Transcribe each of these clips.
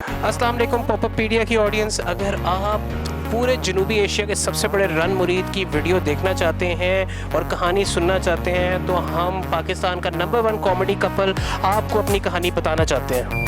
अस्सलाम वालेकुम पॉपअप पीडिया की ऑडियंस, अगर आप पूरे जनूबी एशिया के सबसे बड़े रन मुरीद की वीडियो देखना चाहते हैं और कहानी सुनना चाहते हैं तो हम पाकिस्तान का नंबर 1 कॉमेडी कपल आपको अपनी कहानी बताना चाहते हैं।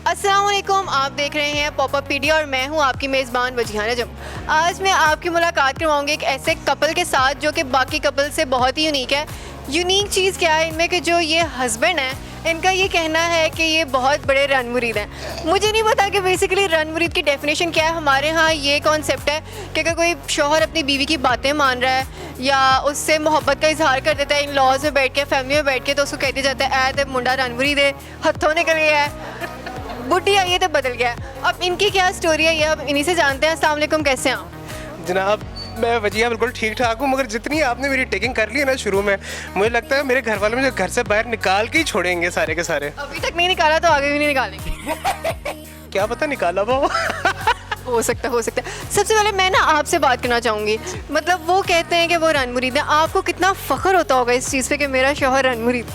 अस्सलामुअलैकुम, आप देख रहे हैं पॉपअप पीडिया और मैं हूं आपकी मेज़बान वजीहा नजम। आज मैं आपकी मुलाकात करवाऊंगी एक ऐसे कपल के साथ जो कि बाकी कपल से बहुत ही यूनिक है। यूनिक चीज़ क्या है इनमें कि जो ये हस्बैंड है, इनका ये कहना है कि ये बहुत बड़े रन मुरीद हैं। मुझे नहीं पता कि बेसिकली रन मुरीद की डेफिनेशन क्या है। हमारे यहाँ ये कॉन्सेप्ट है कि अगर कोई शौहर अपनी बीवी की बातें मान रहा है या उससे मोहब्बत का इजहार कर देता है इन लॉज में बैठ के, फैमिली में बैठ के, तो उसको कह दिया जाता है ऐ मुंडा रन मुरीद है, हथों निकल गया है, बुढ़ी आई है तो बदल गया। अब इनकी क्या स्टोरी है ये अब इन्हीं से जानते हैं। अस्सलाम वालेकुम, कैसे हैं आप? जनाब मैं वजिया बिल्कुल ठीक ठाक हूँ, मगर जितनी आपने मेरी टेकिंग कर ली है ना शुरू में, मुझे लगता है मेरे घर वाले मुझे घर से बाहर निकाल के ही छोड़ेंगे सारे के सारे। अभी तक नहीं निकाला तो आगे भी नहीं निकालेंगे। क्या पता निकाला वो। हो सकता है। सबसे पहले मैं ना आपसे बात करना चाहूँगी, मतलब वो कहते हैं कि वो रन मुरीद है, आपको कितना फ़ख्र होता होगा इस चीज़ पे कि मेरा शौहर रन मुरीद?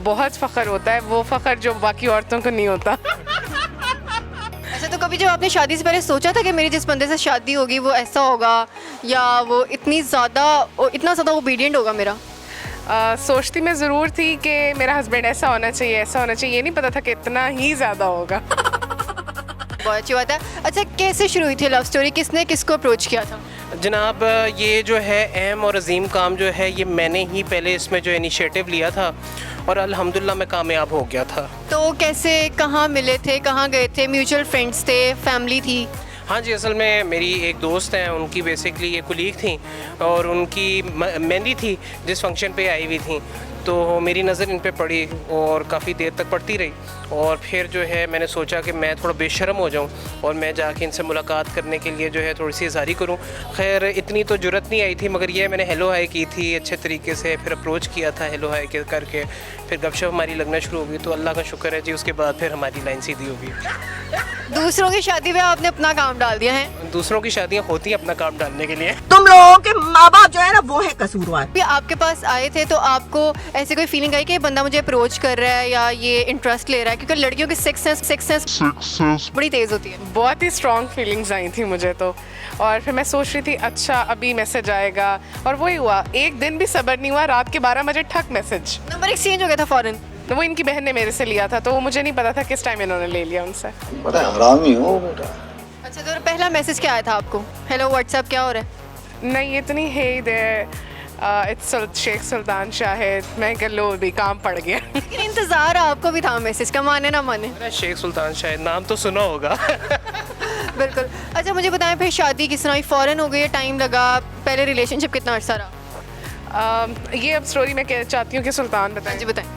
बहुत फ़ख्र होता है, वो फ़ख्र जो बाकी औरतों को नहीं होता। अच्छा, तो कभी जब आपने शादी से पहले सोचा था कि मेरी जिस बंदे से शादी होगी वो ऐसा होगा या वो इतना ज़्यादा ओबीडियंट होगा मेरा? सोचती मैं ज़रूर थी कि मेरा हस्बैंड ऐसा होना चाहिए, ऐसा होना चाहिए। ये नहीं पता था कि इतना ही ज़्यादा होगा। बहुत अच्छी बात है। अच्छा, कैसे शुरू हुई थी लव स्टोरी, किसने किसको अप्रोच किया था? जनाब ये जो है अहम और अजीम काम जो है ये मैंने ही पहले इसमें जो इनिशिएटिव लिया था और अल्हम्दुलिल्लाह मैं कामयाब हो गया था। तो कैसे, कहाँ मिले थे, कहाँ गए थे, म्यूचुअल फ्रेंड्स थे, फैमिली थी? हाँ जी, असल में मेरी एक दोस्त हैं, उनकी बेसिकली ये कुलीग थी और उनकी मेहंदी थी जिस फंक्शन पे आई हुई थी, तो मेरी नज़र इन पे पड़ी और काफ़ी देर तक पड़ती रही और फिर जो है मैंने सोचा कि मैं थोड़ा बेशर्म हो जाऊं और मैं जाके इनसे मुलाकात करने के लिए जो है थोड़ी सी इज़हारी करूं। खैर इतनी तो जुर्रत नहीं आई थी, मगर ये मैंने हेलो हाय की थी अच्छे तरीके से, फिर अप्रोच किया था हेलो हाय करके, फिर गपशप हमारी लगना शुरू हो गई। तो अल्लाह का शुक्र है जी, उसके बाद फिर हमारी लाइन सीधी हो गई। दूसरों की शादी में आपने अपना काम डाल दिया है? दूसरों की शादियाँ होती हैं अपना काम डालने के लिए। तुम लोगों के माँ बाप जो है ना वो है कसूरवार। भी आपके पास आए थे तो आपको ऐसी कोई फीलिंग आई कि ये बंदा मुझे अप्रोच कर रहा है या ये इंटरेस्ट ले रहा है? क्योंकि लड़कियों की सिक्स सेंस बड़ी तेज होती है। बहुत ही स्ट्रॉन्ग फीलिंग्स आई थी मुझे तो, और फिर मैं सोच रही थी अच्छा अभी मैसेज आएगा, और वही हुआ। एक दिन भी सब्र नहीं हुआ, रात के 12 बजे ठक मैसेज। नंबर एक्सचेंज हो गया था फौरन? वो इनकी बहन ने मेरे से लिया था, तो वो मुझे नहीं पता था किस टाइम इन्होंने ले लिया उनसे। बड़ा हरामी हो बेटा। अच्छा, तो पहला मैसेज क्या आया था आपको? हेलो व्हाट्सएप, क्या हो रहा है? नहीं, इतनी हे दे इट्स शेख सुल्तान शाहिद। मैं कह लो भी काम पड़ गया। लेकिन इंतज़ार आपको भी था मैसेज का, माने ना माने। अरे शेख सुल्तान शायद नाम तो सुना होगा। बिल्कुल। अच्छा, मुझे बताएं फिर शादी किस तरह हुई? फ़ौरन हो गई, टाइम लगा? पहले रिलेशनशिप कितना अर्सा रहा? ये अब स्टोरी मैं चाहती हूँ कि सुल्तान बताएं। जी बताएं।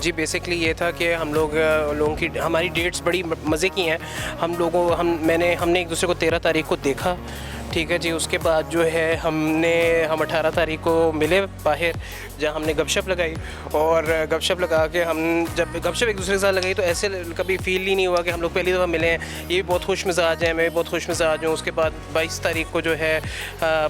जी बेसिकली ये था कि हम लोगों की हमारी डेट्स बड़ी मज़े की हैं। हमने एक दूसरे को 13 तारीख को देखा, ठीक है जी। उसके बाद जो है हम 18 तारीख को मिले बाहर, जहाँ हमने गपशप लगाई और गपशप लगा के हम जब गपशप एक दूसरे के साथ लगाई तो ऐसे कभी फील ही नहीं हुआ कि हम लोग पहली दफ़ा मिले हैं। ये भी बहुत खुश मिजाज हैं, मैं भी बहुत खुश मिजाज हूँ। उसके बाद 22 तारीख को जो है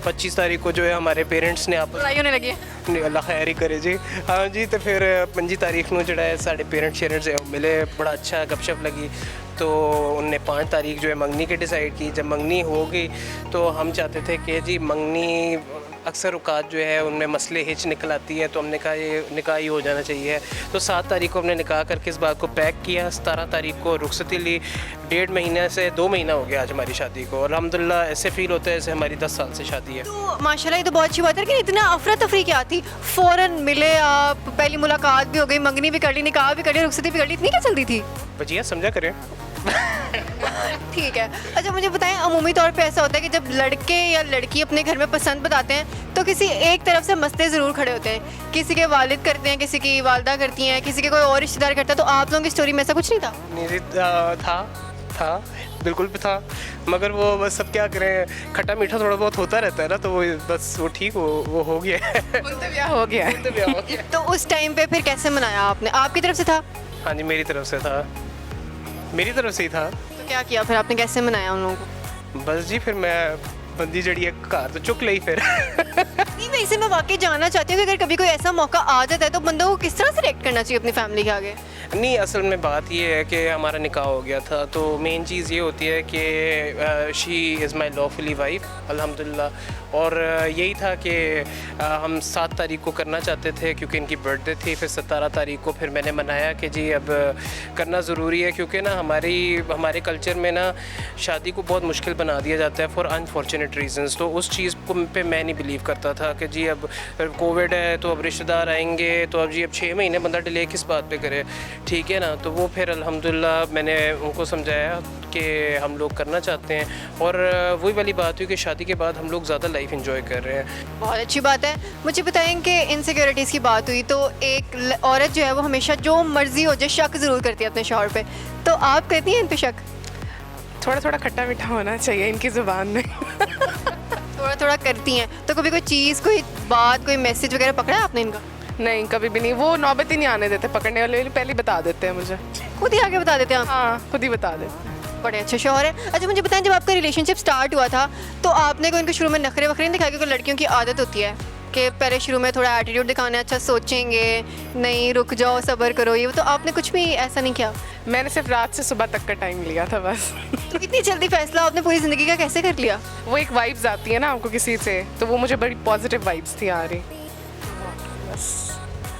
25 तारीख को जो है हमारे पेरेंट्स ने आपस लड़ाई होने लगी है? अल्लाह खैर ही करे जी। हाँ जी, तो फिर 25 तारीख को जो है साढ़े पेरेंट्स मिले, बड़ा अच्छा गपशप लगी। तो उनने 5 तारीख जो है मंगनी की डिसाइड की। जब मंगनी हो गई तो हम चाहते थे कि जी मंगनी अक्सर औकात जो है उनमें मसले हिच निकल आती है, तो हमने कहा ये निकाह ही हो जाना चाहिए। तो 7 तारीख को हमने निकाह करके इस बात को पैक किया। 17 तारीख को रुखसती ली। 1.5 महीने से 2 महीना हो गया आज हमारी शादी को, और अल्हम्दुलिल्लाह ऐसे फील होता है जैसे हमारी 10 साल से शादी है। तो माशाल्लाह ये तो बहुत अच्छी बात है। लेकिन इतना अफरा तफरी क्या थी? फ़ौरन मिले आप, पहली मुलाकात भी हो गई, मंगनी भी कर ली, निकाह भी कर ली, रुखसती भी कर ली, इतनी क्या जल्दी थी? बजिया समझा करें। ठीक है। अच्छा, मुझे बताएं, अमूमी तौर पे ऐसा होता है कि जब लड़के या लड़की अपने घर में पसंद बताते हैं तो किसी एक तरफ से मसले ज़रूर खड़े होते हैं। किसी के वालिद करते हैं, किसी की वालदा करती हैं, किसी के कोई और रिश्तेदार करता है। तो आप लोगों की स्टोरी में ऐसा कुछ नहीं था? नहीं था बिल्कुल भी था, मगर वो बस सब क्या करें, खट्टा मीठा थोड़ा बहुत होता रहता है ना, तो वो बस वो ठीक हो गया है। ब्याह हो गया है। तो उस टाइम पे फिर कैसे मनाया आपने? आपकी तरफ से था? हाँ जी, मेरी तरफ से था। मेरी तरफ से ही था। तो क्या किया फिर आपने, कैसे मनाया उन लोगों को? बस जी फिर मैं बंदी जड़ी है कार तो चुक ली फिर। नहीं, वैसे मैं वाकई जानना चाहती हूँ कि अगर कभी कोई ऐसा मौका आ जाता है तो बंदों को किस तरह से रिएक्ट करना चाहिए अपनी फैमिली के आगे? नहीं, असल में बात ये है कि हमारा निकाह हो गया था, तो मेन चीज़ ये होती है कि she is my lawfully wife अल्हम्दुलिल्लाह। और यही था कि हम 7 तारीख को करना चाहते थे क्योंकि इनकी बर्थडे थी। फिर 17 तारीख को फिर मैंने मनाया कि जी अब करना ज़रूरी है, क्योंकि ना हमारे कल्चर में ना शादी को बहुत मुश्किल बना दिया जाता है फॉर अनफॉर्चुनेट रीजंस। तो उस चीज़ को पे मैं नहीं बिलीव करता था कि जी अब कोविड है तो अब रिश्तेदार आएंगे, तो अब जी अब 6 महीने बंदा डिले किस बात पे करे, ठीक है ना। तो वो फिर अल्हम्दुलिल्लाह मैंने उनको समझाया कि हम लोग करना चाहते हैं, और वही वाली बात हुई कि शादी के बाद हम लोग ज़्यादा लाइफ एंजॉय कर रहे हैं। बहुत अच्छी बात है। मुझे बताएं कि इनसिक्योरिटीज़ की बात हुई तो एक औरत जो है वो हमेशा जो मर्जी हो जाए शक ज़रूर करती है अपने शौहर पे, तो आप करती हैं इन पे शक? थोड़ा थोड़ा खट्टा मीठा होना चाहिए इनकी ज़ुबान में। थोड़ा थोड़ा करती हैं, तो कभी कोई चीज़, कोई बात, कोई मैसेज वगैरह पकड़ा है आपने इनका? नहीं, कभी भी नहीं। वो नौबत ही नहीं आने देते, पकड़ने वाले पहले ही बता देते हैं मुझे। खुद ही आगे बता देते हैं आप? हाँ, खुद ही बता देते हैं। बड़े अच्छे शौहर है। अच्छा मुझे बताएं, जब आपका रिलेशनशिप स्टार्ट हुआ था तो आपने कोई इनको शुरू में नखरे वखरे नहीं दिखाया? क्योंकि लड़कियों की आदत होती है कि पहले शुरू में थोड़ा एटीट्यूड दिखाना, अच्छा सोचेंगे, नहीं रुक जाओ सब्र करो, ये तो आपने कुछ भी ऐसा नहीं किया? मैंने सिर्फ रात से सुबह तक का टाइम लिया था बस। तो कितनी जल्दी फैसला आपने पूरी ज़िंदगी का कैसे कर लिया? वो एक वाइब्स आती है ना आपको किसी से, तो वो मुझे बड़ी पॉजिटिव वाइब्स थी आ रही।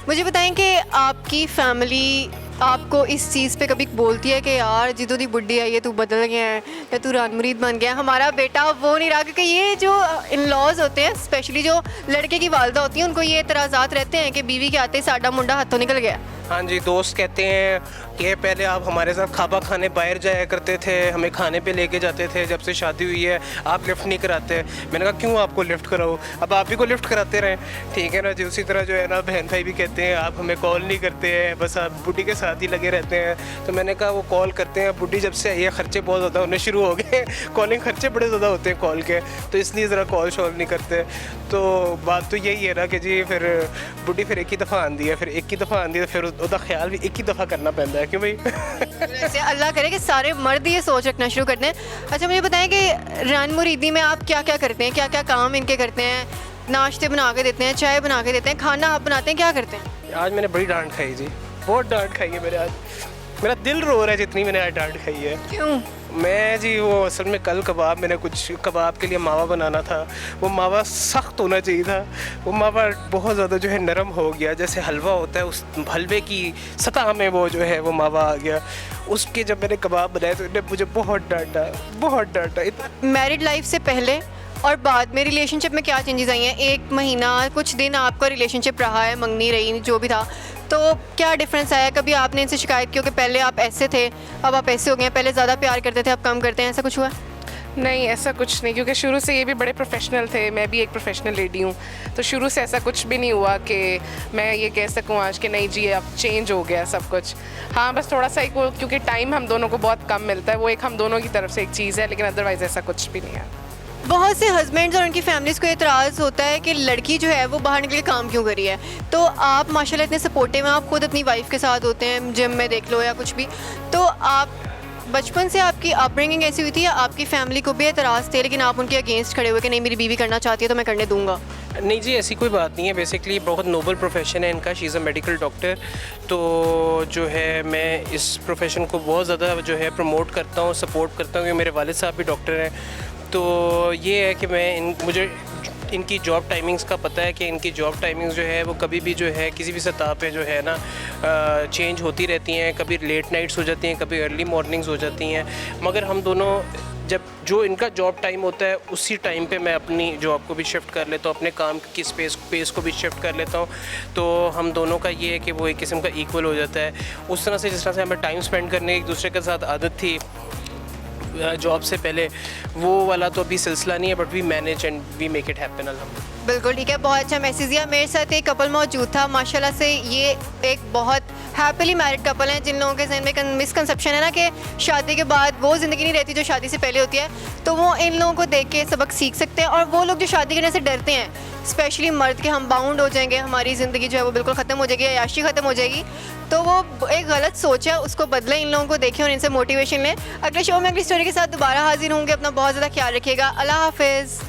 मुझे बताएं कि आपकी फैमिली आपको इस चीज़ पे कभी बोलती है कि यार जिदों दी बुड्ढी आई है तू बदल गया है या तू रान मुरीद बन गया है, हमारा बेटा वो नहीं रहा? क्योंकि ये जो इन लॉज होते हैं, स्पेशली जो लड़के की वालदा होती हैं, उनको ये एतराज़ात रहते हैं कि बीवी के आते साडा मुंडा हाथों निकल गया। हाँ जी, दोस्त कहते हैं कि पहले आप हमारे साथ खाबा खाने बाहर जाया करते थे, हमें खाने पे लेके जाते थे, जब से शादी हुई है आप लिफ्ट नहीं कराते। मैंने कहा क्यों आपको लिफ्ट कराऊँ, अब आप ही को लिफ्ट कराते रहें, ठीक है ना जी। उसी तरह जो है ना बहन भाई भी कहते हैं आप हमें कॉल नहीं करते हैं, बस आप बुढ़ी के साथ ही लगे रहते हैं। तो मैंने कहा वो कॉल करते हैं, बुढ़ी जब से आई है खर्चे बहुत ज़्यादा होने शुरू हो गए, कॉलिंग खर्चे बड़े ज़्यादा होते हैं कॉल के, तो इसलिए ज़रा कॉल शॉल नहीं करते। तो बात तो यही है ना कि जी फिर बुढ़ी फिर एक ही दफ़ा आंदी है, फिर एक ही दफ़ा आंदी है, फिर उसका ख्याल भी एक ही दफ़ा करना पैंदा है, क्यों भाई। वैसे अल्लाह करे कि सारे मर्द ये सोच रखना शुरू करते हैं। अच्छा मुझे बताएं कि रान मुरीदी में आप क्या क्या करते हैं, क्या क्या काम इनके करते हैं? नाश्ते बना के देते हैं, चाय बना के देते हैं, खाना आप बनाते हैं, क्या करते हैं? आज मैंने बड़ी डांट खाई जी, बहुत डांट खाई है मेरे आज, मेरा दिल रो रहा है जितनी मैंने आज डांट खाई है। क्यों? मैं जी वो असल में कल कबाब, मैंने कुछ कबाब के लिए मावा बनाना था, वो मावा सख्त होना चाहिए था, वो मावा बहुत ज़्यादा जो है नरम हो गया, जैसे हलवा होता है उस हलवे की सतह में वो जो है वो मावा आ गया। उसके जब मैंने कबाब बनाए तो इन्हें मुझे बहुत डांटा, बहुत डांटा। मैरिड लाइफ से पहले और बाद में रिलेशनशिप में क्या चेंजेस आई हैं? 1 महीना कुछ दिन आपका रिलेशनशिप रहा है, मंगनी रही, जो भी था, तो क्या डिफरेंस आया? कभी आपने इनसे शिकायत की हो कि पहले आप ऐसे थे अब आप ऐसे हो गए, पहले ज़्यादा प्यार करते थे अब कम करते हैं, ऐसा कुछ हुआ? नहीं, ऐसा कुछ नहीं, क्योंकि शुरू से ये भी बड़े प्रोफेशनल थे, मैं भी एक प्रोफेशनल लेडी हूँ, तो शुरू से ऐसा कुछ भी नहीं हुआ कि मैं ये कह सकूँ आज कि नहीं जी अब चेंज हो गया सब कुछ। हाँ बस थोड़ा सा एक वो, क्योंकि टाइम हम दोनों को बहुत कम मिलता है, वो एक हम दोनों की तरफ से एक चीज़ है, लेकिन अदरवाइज़ ऐसा कुछ भी नहीं है। बहुत से हस्बैंड्स और उनकी फैमिलीज़ को एतराज़ होता है कि लड़की जो है वो बाहर निकल के काम क्यों करी है। तो आप माशाल्लाह इतने सपोर्टिव हैं, आप खुद अपनी वाइफ के साथ होते हैं, जिम में देख लो या कुछ भी, तो आप बचपन से आपकी अपब्रिंगिंग ऐसी हुई थी या आपकी फैमिली को भी एतराज़ थे लेकिन आप उनके अगेंस्ट खड़े हुए कि नहीं मेरी बीवी करना चाहती है तो मैं करने दूंगा? नहीं जी, ऐसी कोई बात नहीं है। बेसिकली बहुत नोबल प्रोफेशन है इनका, she is a medical doctor. तो जो है मैं इस प्रोफेशन को बहुत ज़्यादा जो है प्रमोट करता हूँ, सपोर्ट करता हूँ, क्योंकि मेरे वालिद साहब भी डॉक्टर हैं। तो ये है कि मुझे इनकी जॉब टाइमिंग्स का पता है कि इनकी जॉब टाइमिंग्स जो है वो कभी भी जो है किसी भी सतह पे जो है ना चेंज होती रहती हैं, कभी लेट नाइट्स हो जाती हैं, कभी अर्ली मॉर्निंग्स हो जाती हैं। मगर हम दोनों जब जो इनका जॉब टाइम होता है उसी टाइम पे मैं अपनी जॉब को भी शिफ्ट कर लेता हूँ, अपने काम की पेस को भी शिफ्ट कर लेता हूँ। तो हम दोनों का ये है कि वो एक किस्म का इक्वल हो जाता है। उस तरह से जिस तरह से हमें टाइम स्पेंड करने की एक दूसरे के साथ आदत थी जॉब से पहले, वो वाला तो अभी सिलसिला नहीं है, but we manage and we make it happen अल्हम्दुलिल्लाह। बिल्कुल ठीक है, बहुत अच्छा मैसेज दिया। मेरे साथ एक कपल मौजूद था, माशाल्लाह से ये एक बहुत हैप्पीली मैरिड कपल हैं। जिन लोगों के जहन में मिसकंसेप्शन है ना कि शादी के बाद वो ज़िंदगी नहीं रहती जो शादी से पहले होती है, तो वो इन लोगों को देख के सबक सीख सकते हैं। और वो लोग जो शादी करने से डरते हैं, स्पेशली मर्द के, हम बाउंड हो जाएंगे, हमारी ज़िंदगी जो है वो बिल्कुल ख़त्म हो जाएगी, अय्याशी ख़त्म हो जाएगी, तो वो एक गलत सोच है, उसको बदलें, इन लोगों को देखें और इनसे मोटिवेशन लें। अगले शो में अगली स्टोरी के साथ दोबारा हाजिर होंगे। अपना बहुत ज़्यादा ख्याल रखिएगा। अल्लाह हाफिज़।